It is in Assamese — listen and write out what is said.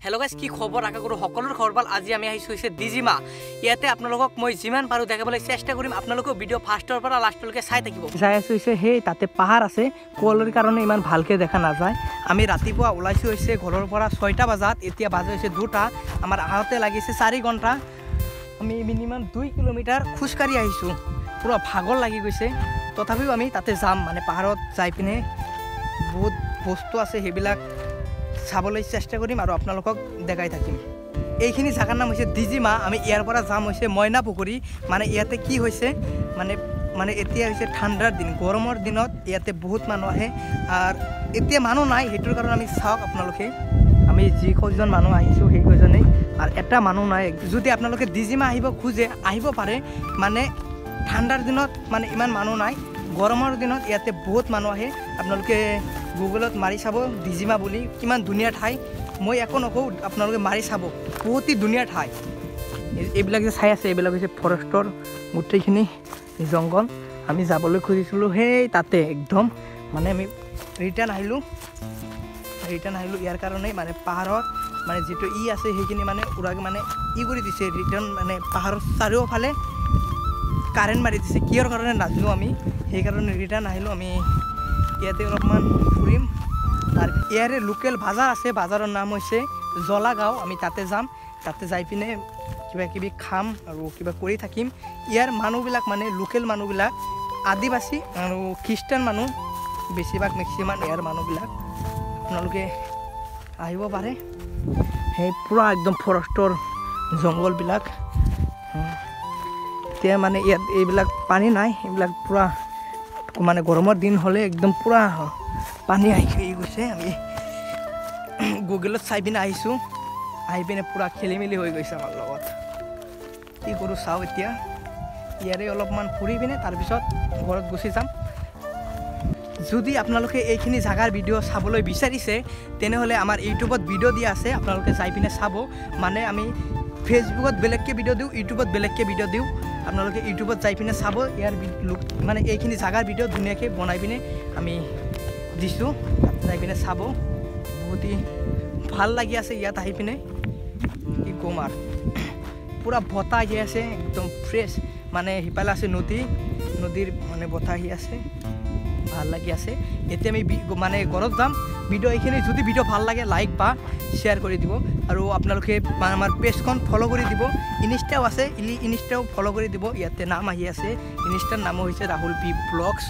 हेलो गाइस की खबर आशा करूँ सकलोर खबर पाल आज आम आसे डिजिमा इते आपलोक मैं जिमान पारो देखाबले चेष्टा करिम आपलोक भिडिओ फार्स्टर पर लास्टলৈকে চাই থাকিব যাই আছো সেই তাতে পাহাড় আছে কোৱালৰ কাৰণে ইমান ভালকে দেখা নাযায় আমি ৰাতিপুৱা ওলাইছো হৈছে ঘৰৰ পৰা 6টা বজাত এতিয়া বাজে হৈছে 2টা আমাৰ আহতে লাগিছে 4 ঘণ্টা আমি মিনিমাম 2 কিলোমিটাৰ খুজকাৰি আহিছো পুৰা ভাগৰ লাগি গৈছে তথাপিও আমি তাতে যাম মানে পাহাৰত যাই পিনে বহুত বস্তু আছে হেবিলাক চাবলৈ চেষ্টা কৰিম আৰু আপোনালোকক দেখাই থাকিম এইখিনি জাগাৰ নাম হৈছে ডিজিমা আমি ইয়াৰ পৰা যাম হৈছে ময়না পুখুৰী মানে ইয়াতে কি হৈছে মানে এতিয়া হৈছে ঠাণ্ডাৰ দিন গৰমৰ দিনত ইয়াতে বহুত মানুহ আহে আৰু এতিয়া মানুহ নাই হেতুৰ কাৰণে আমি চাওক আপোনালোকে আমি যি কজন মানুহ আহিছো সেই কজনেই আৰু এটা মানুহ নাই যদি আপোনালোকে ডিজিমা আহিব খুজে আহিব পাৰে মানে ঠাণ্ডাৰ দিনত মানে ইমান মানুহ নাই গৰমৰ দিনত ইয়াতে বহুত মানুহ আহে আপোনালোকে গুগলত মাৰি চাব ডিজিমা বুলি কিমান ধুনীয়া ঠাই মই একো নকওঁ আপোনালোকে মাৰি চাব বহুতই ধুনীয়া ঠাই এইবিলাক যে চাই আছে এইবিলাক হৈছে ফৰেষ্টৰ গোটেইখিনি জংগল আমি যাবলৈ খুজিছিলোঁ সেই তাতে একদম মানে আমি ৰিটাৰ্ণ আহিলোঁ ইয়াৰ কাৰণে মানে পাহাৰত মানে যিটো আছে সেইখিনি মানে উৰাকে মানে কৰি দিছে ৰিটাৰ্ণ মানে পাহাৰৰ চাৰিওফালে কাৰেণ্ট মাৰি দিছে কিহৰ কাৰণে নাজানো আমি সেইকাৰণে ৰিটাৰ্ণ আহিলোঁ আমি ইয়াতে অলপমান ফুৰিম আৰু ইয়াৰে লোকেল বাজাৰ আছে বাজাৰৰ নাম হৈছে জলাগাঁও আমি তাতে যাম তাতে যাই পিনে কিবা কিবি খাম আৰু কিবা কৰি থাকিম ইয়াৰ মানুহবিলাক মানে লোকেল মানুহবিলাক আদিবাসী আৰু খ্ৰীষ্টান মানুহ বেছিভাগ মেক্সিমাম ইয়াৰ মানুহবিলাক আপোনালোকে আহিব পাৰে সেই পুৰা একদম ফৰেষ্টৰ জংঘলবিলাক এতিয়া মানে ইয়াত এইবিলাক পানী নাই এইবিলাক পুৰা মানে গৰমৰ দিন হ'লে একদম পুৰা পানী আহি গৈছে আমি গুগলত চাই পিনে আহিছোঁ আহি পিনে পুৰা খেলি মেলি হৈ গৈছে আমাৰ লগত কি কৰোঁ চাওঁ এতিয়া ইয়াৰে অলপমান ফুৰি পিনে তাৰপিছত ঘৰত গুচি যাম যদি আপোনালোকে এইখিনি জাগাৰ ভিডিঅ' চাবলৈ বিচাৰিছে তেনেহ'লে আমাৰ ইউটিউবত ভিডিঅ' দিয়া আছে আপোনালোকে যাই পিনে চাব মানে আমি ফেচবুকত বেলেগকৈ ভিডিঅ' দিওঁ ইউটিউবত বেলেগকৈ ভিডিঅ' দিওঁ আপোনালোকে ইউটিউবত যাই পিনে চাব ইয়াৰ মানে এইখিনি জাগাৰ ভিডিঅ' ধুনীয়াকৈ বনাই পিনে আমি দিছোঁ যাই পিনে চাব বহুতেই ভাল লাগি আছে ইয়াত আহি পিনে কি ক'ম আৰু পুৰা বতাহ আহি আছে একদম ফ্ৰেছ মানে সিফালে আছে নদীৰ মানে বতাহ আহি আছে ভাল লাগি আছে এতিয়া আমি মানে ঘৰত যাম ভিডিঅ' এইখিনি যদি ভিডিঅ' ভাল লাগে লাইক বা শ্বেয়াৰ কৰি দিব আৰু আপোনালোকে আমাৰ পেজখন ফ'ল' কৰি দিব ইনষ্টাও আছে ইনষ্টাও ফ'ল' কৰি দিব ইয়াতে নাম আহি আছে ইনষ্টাৰ নামো হৈছে ৰাহুল পি ব্লগছ